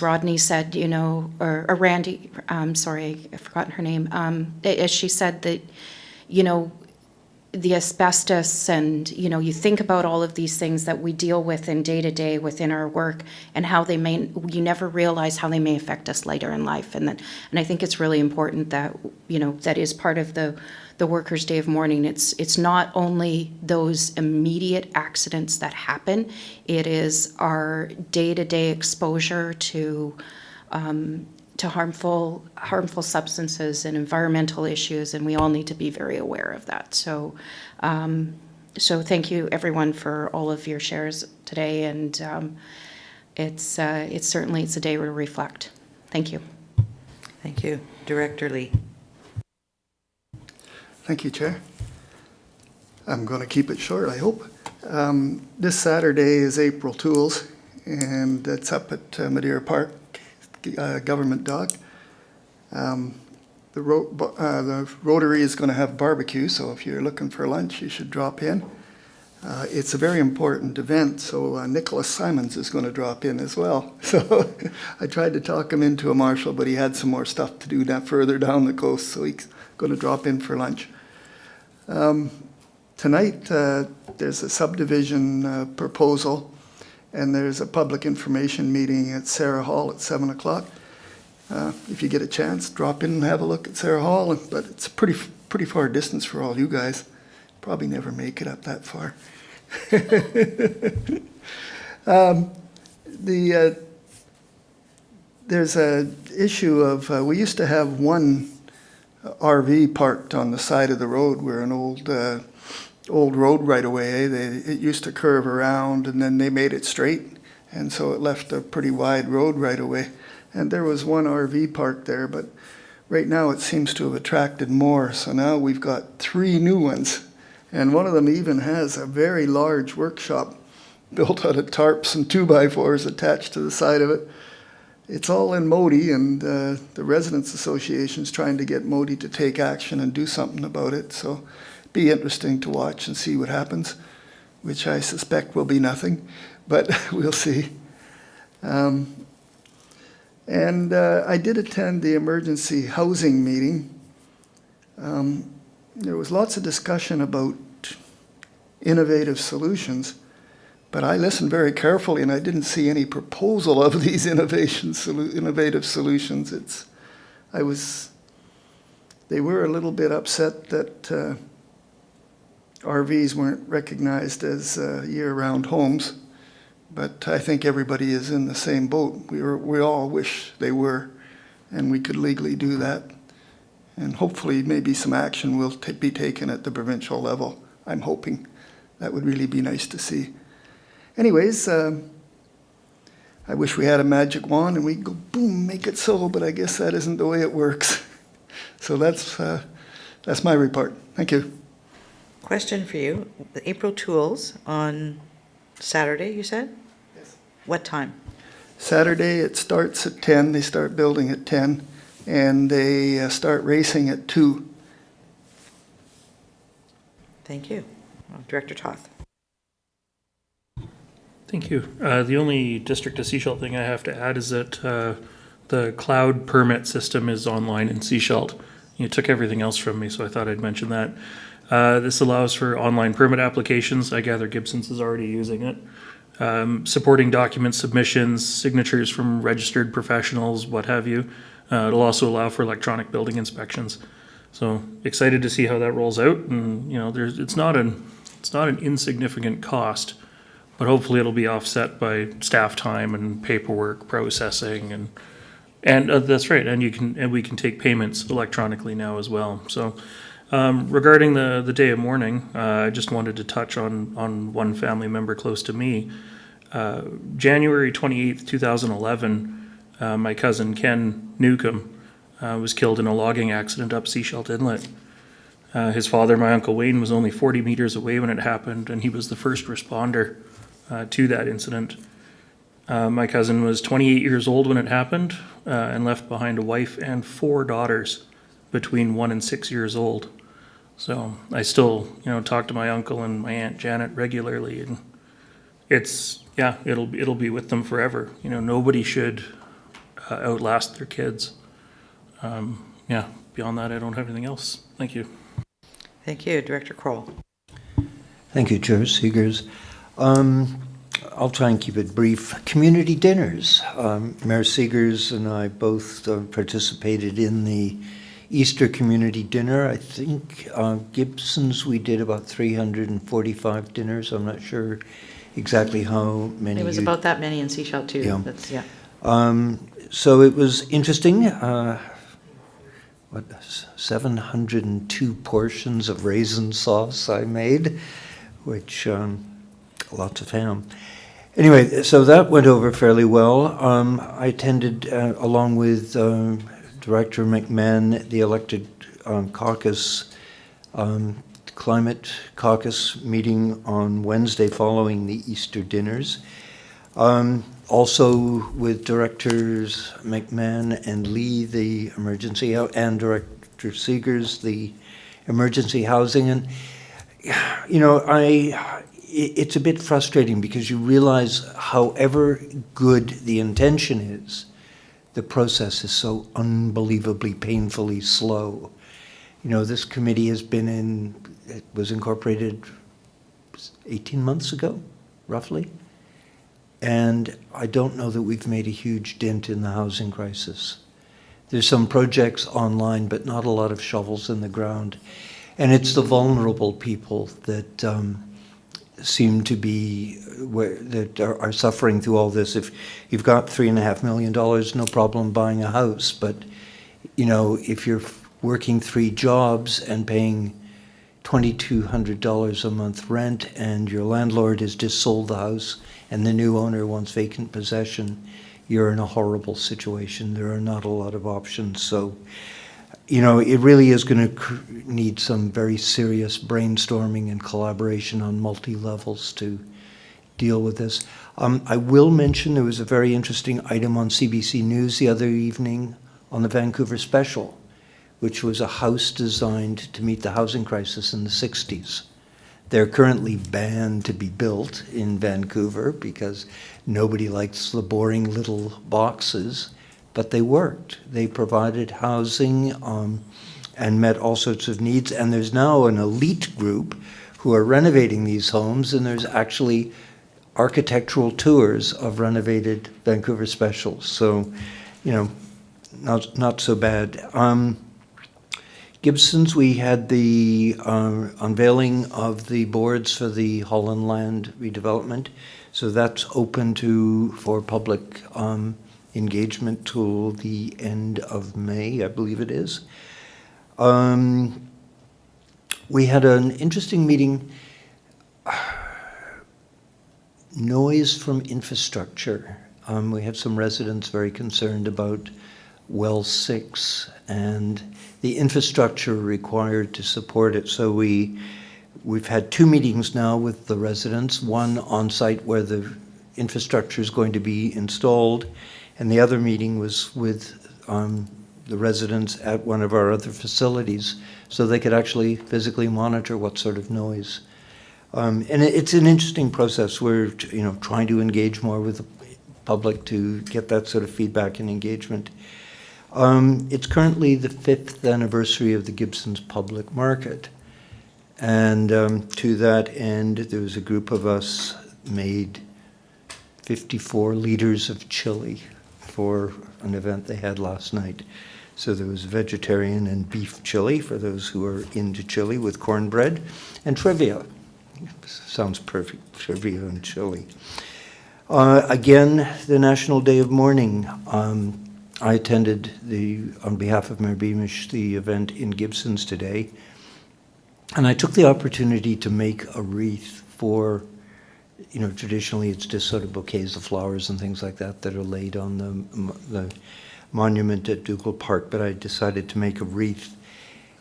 Speaker 6: Rodney said, or Randy, sorry, I've forgotten her name, as she said that, the asbestos and, you think about all of these things that we deal with in day to day within our work, and how you never realize how they may affect us later in life. And I think it's really important that, that is part of the Workers' Day of Mourning. It's not only those immediate accidents that happen, it is our day-to-day exposure to harmful substances and environmental issues, and we all need to be very aware of that. So thank you everyone for all of your shares today, and it's a day to reflect. Thank you.
Speaker 1: Thank you. Director Lee.
Speaker 4: Thank you, Chair. I'm going to keep it short, I hope. This Saturday is April Tools, and it's up at Madeira Park, Government Dock. The Rotary is going to have barbecue, so if you're looking for lunch, you should drop in. It's a very important event, so Nicholas Simons is going to drop in as well. So I tried to talk him into a marshal, but he had some more stuff to do further down the coast, so he's going to drop in for lunch. Tonight, there's a subdivision proposal, and there's a public information meeting at Sarah Hall at 7 o'clock. If you get a chance, drop in and have a look at Sarah Hall, but it's a pretty far distance for all you guys. Probably never make it up that far. There's an issue of, we used to have one RV parked on the side of the road where an old road right away. It used to curve around, and then they made it straight, and so it left a pretty wide road right away. And there was one RV parked there, but right now it seems to have attracted more. So now we've got 3 new ones, and one of them even has a very large workshop built out of tarps and 2x4s attached to the side of it. It's all in Modi, and the Residents Association's trying to get Modi to take action and do something about it. So be interesting to watch and see what happens, which I suspect will be nothing, but we'll see. And I did attend the emergency housing meeting. There was lots of discussion about innovative solutions, but I listened very carefully and I didn't see any proposal of these innovative solutions. They were a little bit upset that RVs weren't recognized as year-round homes, but I think everybody is in the same boat. We all wish they were, and we could legally do that. And hopefully maybe some action will be taken at the provincial level. I'm hoping. That would really be nice to see. Anyways, I wish we had a magic wand and we'd go, boom, make it so, but I guess that isn't the way it works. So that's my report. Thank you.
Speaker 1: Question for you. The April tools on Saturday, you said?
Speaker 4: Yes.
Speaker 1: What time?
Speaker 4: Saturday, it starts at 10. They start building at 10, and they start racing at 2.
Speaker 1: Thank you. Director Toth.
Speaker 10: Thank you. The only district to Seashelt thing I have to add is that the cloud permit system is online in Seashelt. You took everything else from me, so I thought I'd mention that. This allows for online permit applications. I gather Gibson's is already using it. Supporting document submissions, signatures from registered professionals, what have you. It'll also allow for electronic building inspections. So excited to see how that rolls out. And it's not an insignificant cost, but hopefully it'll be offset by staff time and paperwork processing and that's right. And we can take payments electronically now as well. So regarding the day of mourning, I just wanted to touch on one family member close to me. January 28th, 2011, my cousin Ken Newcomb was killed in a logging accident up Seashelt Inlet. His father, my Uncle Wayne, was only 40 meters away when it happened, and he was the first responder to that incident. My cousin was 28 years old when it happened and left behind a wife and 4 daughters between 1 and 6 years old. So I still, talk to my uncle and my Aunt Janet regularly, and it'll be with them forever. Nobody should outlast their kids. Beyond that, I don't have anything else. Thank you.
Speaker 1: Thank you. Director Kroll.
Speaker 5: Thank you, Chair Seegers. I'll try and keep it brief. Community dinners. Mayor Seegers and I both participated in the Easter community dinner. I think Gibson's, we did about 345 dinners. I'm not sure exactly how many.
Speaker 1: It was about that many in Seashell too.
Speaker 5: Yeah. So it was interesting. 702 portions of raisin sauce I made, which lots of ham. Anyway, so that went over fairly well. I attended, along with Director McMahon, the elected caucus, climate caucus meeting on Wednesday following the Easter dinners. Also with Directors McMahon and Lee, the emergency, and Director Seegers, the emergency housing. And, it's a bit frustrating because you realize however good the intention is, the process is so unbelievably painfully slow. This committee it was incorporated 18 months ago, roughly. And I don't know that we've made a huge dent in the housing crisis. There's some projects online, but not a lot of shovels in the ground. And it's the vulnerable people that seem to be, that are suffering through all this. If you've got $3.5 million, no problem buying a house. But, if you're working 3 jobs and paying $2,200 a month rent and your landlord has just sold the house and the new owner wants vacant possession, you're in a horrible situation. There are not a lot of options. So, it really is going to need some very serious brainstorming and collaboration on multi-levels to deal with this. I will mention there was a very interesting item on CBC News the other evening on the Vancouver Special, which was a house designed to meet the housing crisis in the 60s. They're currently banned to be built in Vancouver because nobody likes the boring little boxes, but they worked. They provided housing and met all sorts of needs, and there's now an elite group who are renovating these homes, and there's actually architectural tours of renovated Vancouver Specials. So, you know, not so bad. Gibson's, we had the unveiling of the boards for the Holland Land redevelopment. So that's open for public engagement till the end of May, I believe it is. We had an interesting meeting. Noise from infrastructure. We had some residents very concerned about Well 6 and the infrastructure required to support it. So we've had 2 meetings now with the residents, one on site where the infrastructure is going to be installed, and the other meeting was with the residents at one of our other facilities so they could actually physically monitor what sort of noise. And it's an interesting process. We're trying to engage more with the public to get that sort of feedback and engagement. It's currently the 5th anniversary of the Gibson's public market. And to that end, there was a group of us made 54 liters of chili for an event they had last night. So there was vegetarian and beef chili for those who are into chili with cornbread, and trivia. Sounds perfect, trivia and chili. Again, the National Day of Mourning. I attended on behalf of Mayor Beamish, the event in Gibson's today, and I took the opportunity to make a wreath for, traditionally it's just sort of bouquets of flowers and things like that that are laid on the monument at Dougal Park, but I decided to make a wreath.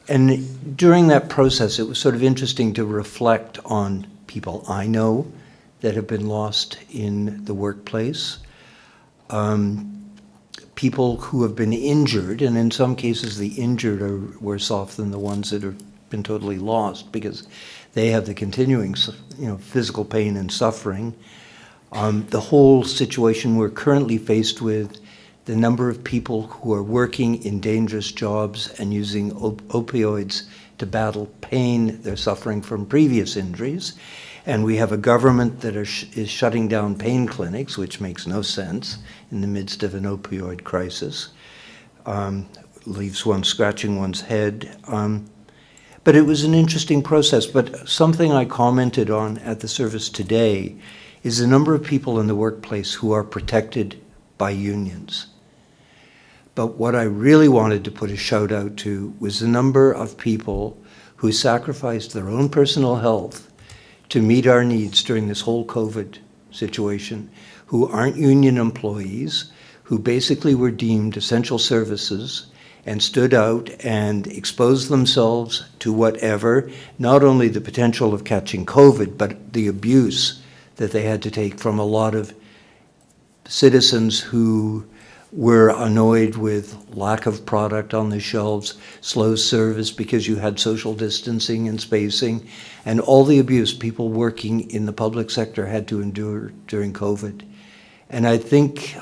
Speaker 5: And during that process, it was sort of interesting to reflect on people I know that have been lost in the workplace, people who have been injured, and in some cases the injured are worse off than the ones that have been totally lost because they have the continuing, physical pain and suffering. The whole situation we're currently faced with, the number of people who are working in dangerous jobs and using opioids to battle pain they're suffering from previous injuries. And we have a government that is shutting down pain clinics, which makes no sense in the midst of an opioid crisis. Leaves one scratching one's head. But it was an interesting process. But something I commented on at the service today is the number of people in the workplace who are protected by unions. But what I really wanted to put a shout out to was the number of people who sacrificed their own personal health to meet our needs during this whole COVID situation, who aren't union employees, who basically were deemed essential services and stood out and exposed themselves to whatever, not only the potential of catching COVID, but the abuse that they had to take from a lot of citizens who were annoyed with lack of product on the shelves, slow service because you had social distancing and spacing, and all the abuse people working in the public sector had to endure during COVID. And I think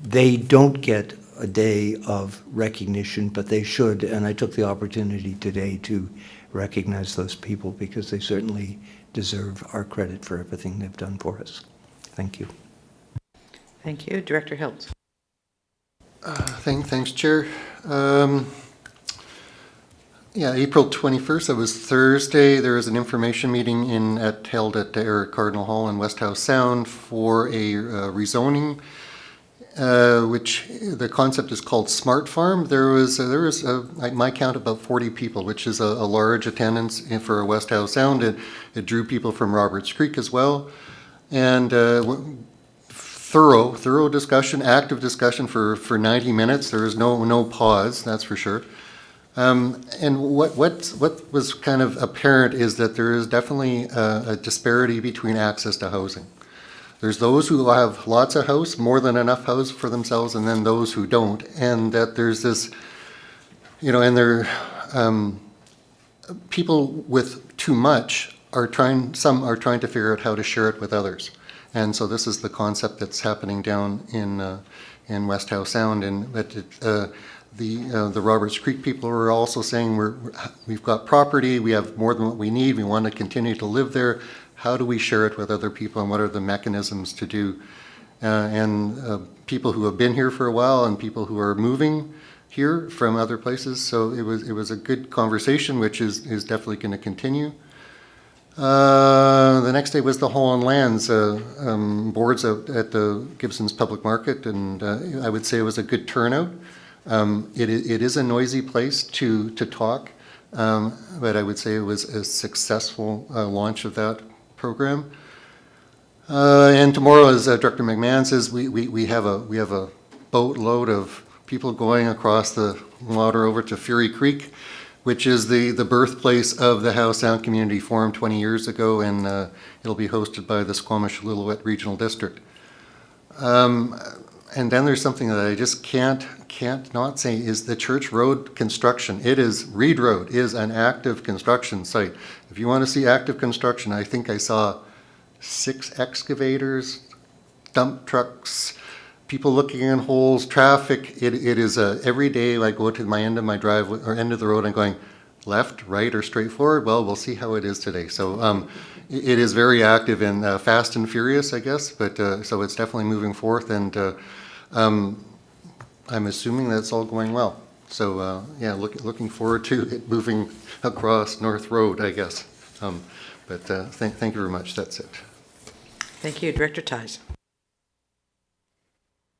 Speaker 5: they don't get a day of recognition, but they should, and I took the opportunity today to recognize those people because they certainly deserve our credit for everything they've done for us. Thank you.
Speaker 1: Thank you. Director Hiltz.
Speaker 11: Thanks, Chair. April 21st, that was Thursday, there was an information meeting held at Eric Cardinal Hall in West House Sound for a rezoning, which the concept is called Smart Farm. There was at my count, about 40 people, which is a large attendance for a West House Sound. It drew people from Roberts Creek as well. And thorough discussion, active discussion for 90 minutes. There was no pause, that's for sure. And what was kind of apparent is that there is definitely a disparity between access to housing. There's those who have lots of house, more than enough house for themselves, and then those who don't. And that there's this, and there, people with too much some are trying to figure out how to share it with others. And so this is the concept that's happening down in West Howe Sound. And the Roberts Creek people are also saying we've got property, we have more than what we need, we want to continue to live there. How do we share it with other people, and what are the mechanisms to do? People who have been here for a while and people who are moving here from other places. So it was a good conversation, which is definitely going to continue. The next day was the Hall on Lands boards at the Gibson's Public Market, and I would say it was a good turnout. It is a noisy place to talk, but I would say it was a successful launch of that program. And tomorrow, as Director McMahon says, we have a boatload of people going across the water over to Ferry Creek, which is the birthplace of the Howe Sound Community Forum 20 years ago, and it'll be hosted by the Squamish-Lillooet Regional District. And then there's something that I just can't not say is the Church Road construction. Reed Road is an active construction site. If you want to see active construction, I think I saw 6 excavators, dump trucks, people looking in holes, traffic. It is every day I go to my end of my driveway or end of the road and going left, right, or straight forward. Well, we'll see how it is today. So it is very active and fast and furious, I guess. But so it's definitely moving forth, and I'm assuming that's all going well. So yeah, looking forward to it moving across North Road, I guess. But thank you very much. That's it.
Speaker 1: Thank you. Director Ties.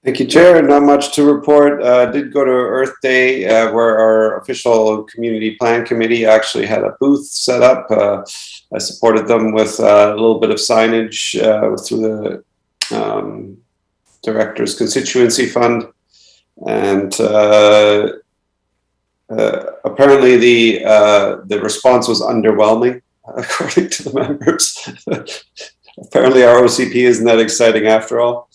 Speaker 2: Thank you, Chair. Not much to report. Did go to Earth Day, where our official community plan committee actually had a booth set up. I supported them with a little bit of signage through the Director's Constituency Fund. And apparently the response was underwhelming, according to the members. Apparently our OCP isn't that exciting after all.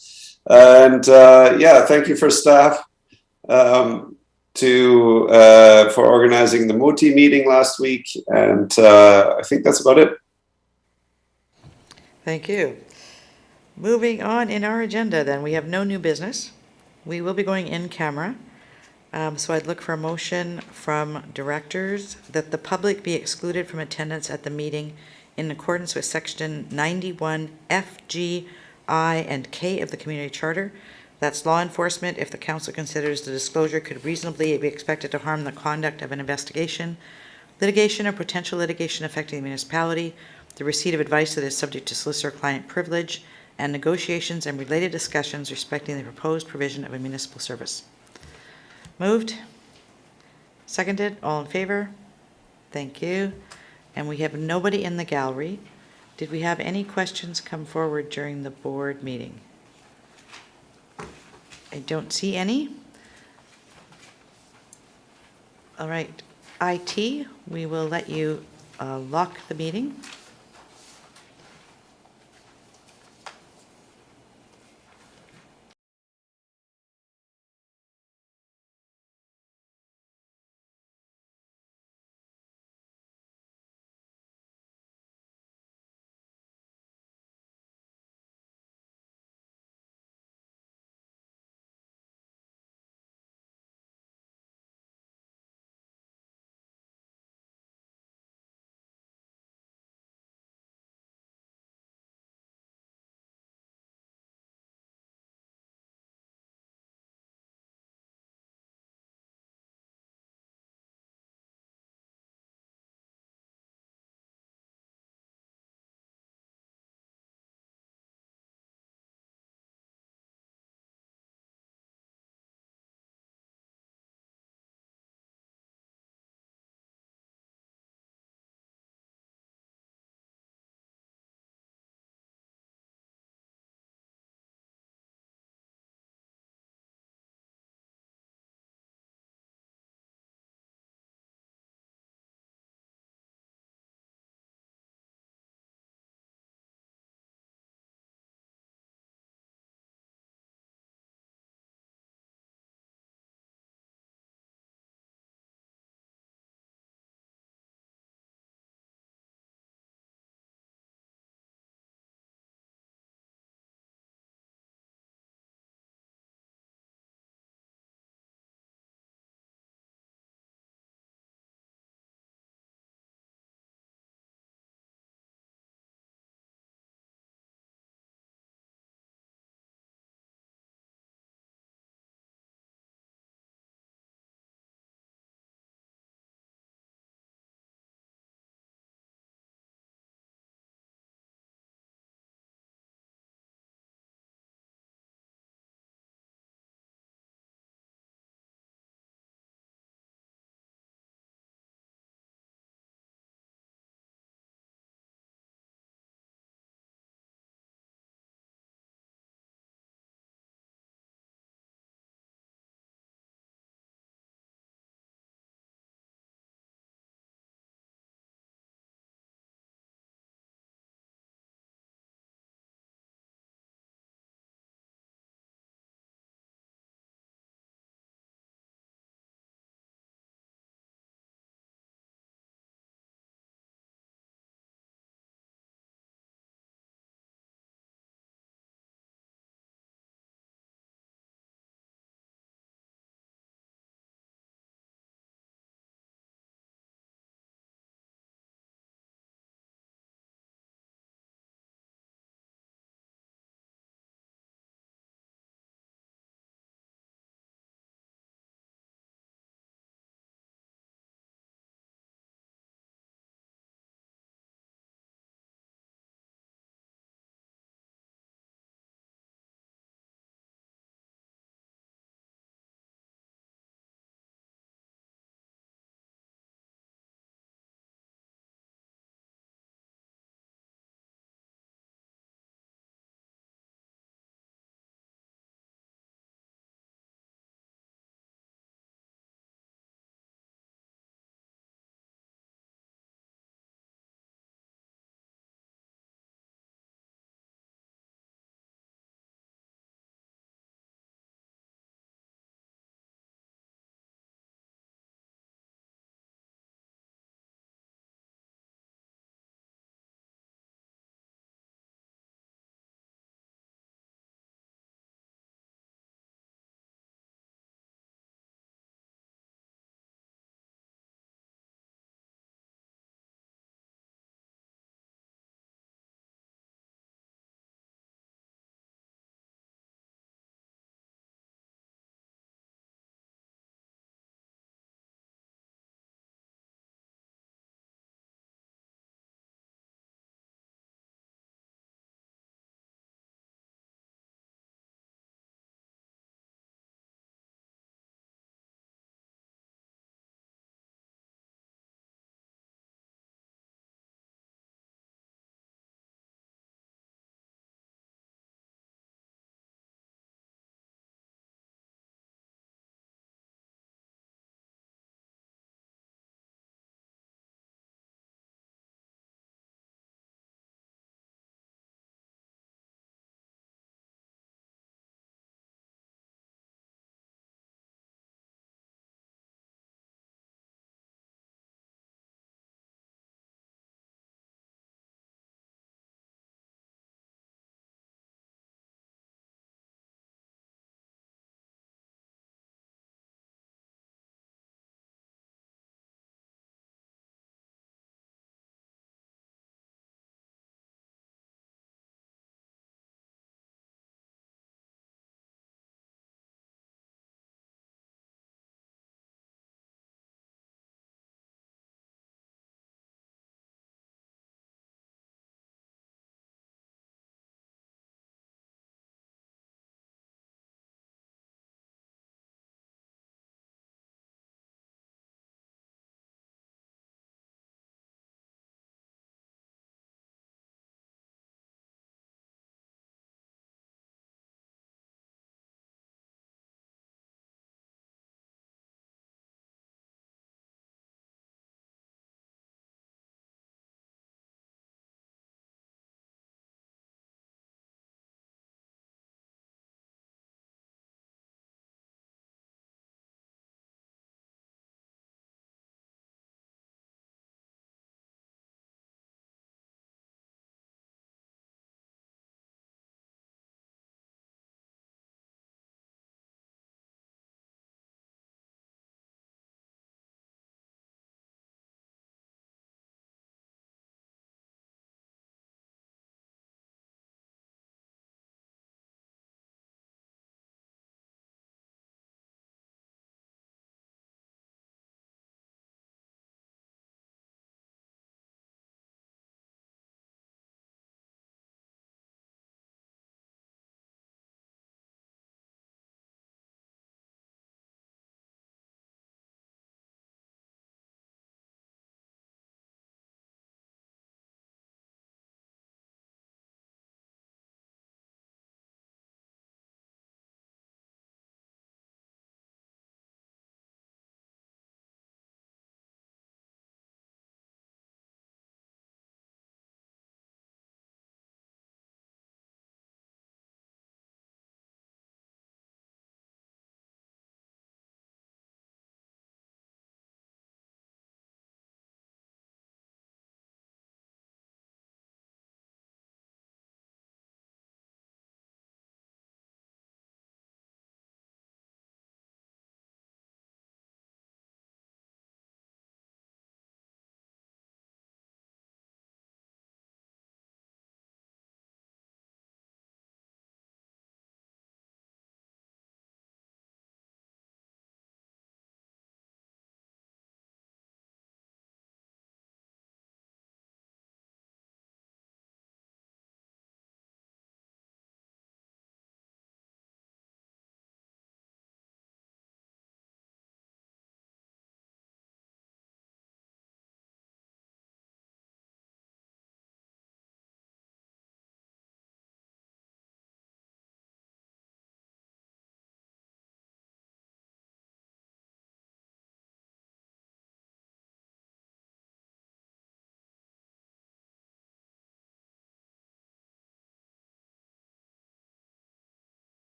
Speaker 2: And yeah, thank you for staff for organizing the MOTI meeting last week. And I think that's about it.
Speaker 1: Thank you. Moving on in our agenda, then, we have no new business. We will be going in camera. So I'd look for a motion from directors that the public be excluded from attendance at the meeting in accordance with Section 91 FG, I, and K of the Community Charter. That's law enforcement if the council considers the disclosure could reasonably be expected to harm the conduct of an investigation, litigation or potential litigation affecting the municipality, the receipt of advice that is subject to solicitor-client privilege, and negotiations and related discussions respecting the proposed provision of a municipal service. Moved? Seconded? All in favor? Thank you. And we have nobody in the gallery. Did we have any questions come forward during the board meeting? I don't see any. All right. IT, we will let you lock the meeting.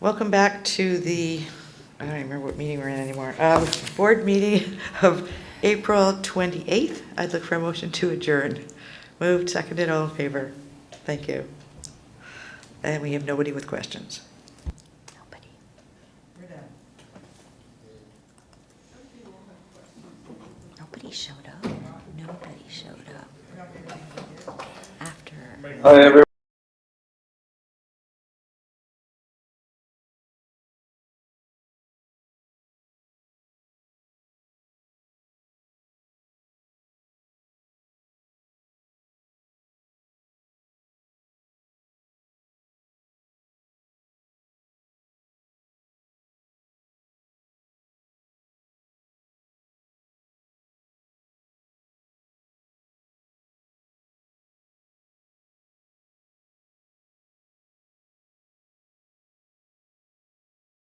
Speaker 1: Welcome back to the, I don't even remember what meeting we're in anymore, board meeting of April 28th. I'd look for a motion to adjourn. Moved, seconded, all in favor. Thank you. And we have nobody with questions.
Speaker 8: Nobody. Nobody showed up. Nobody showed up. After.
Speaker 2: Hi, everyone.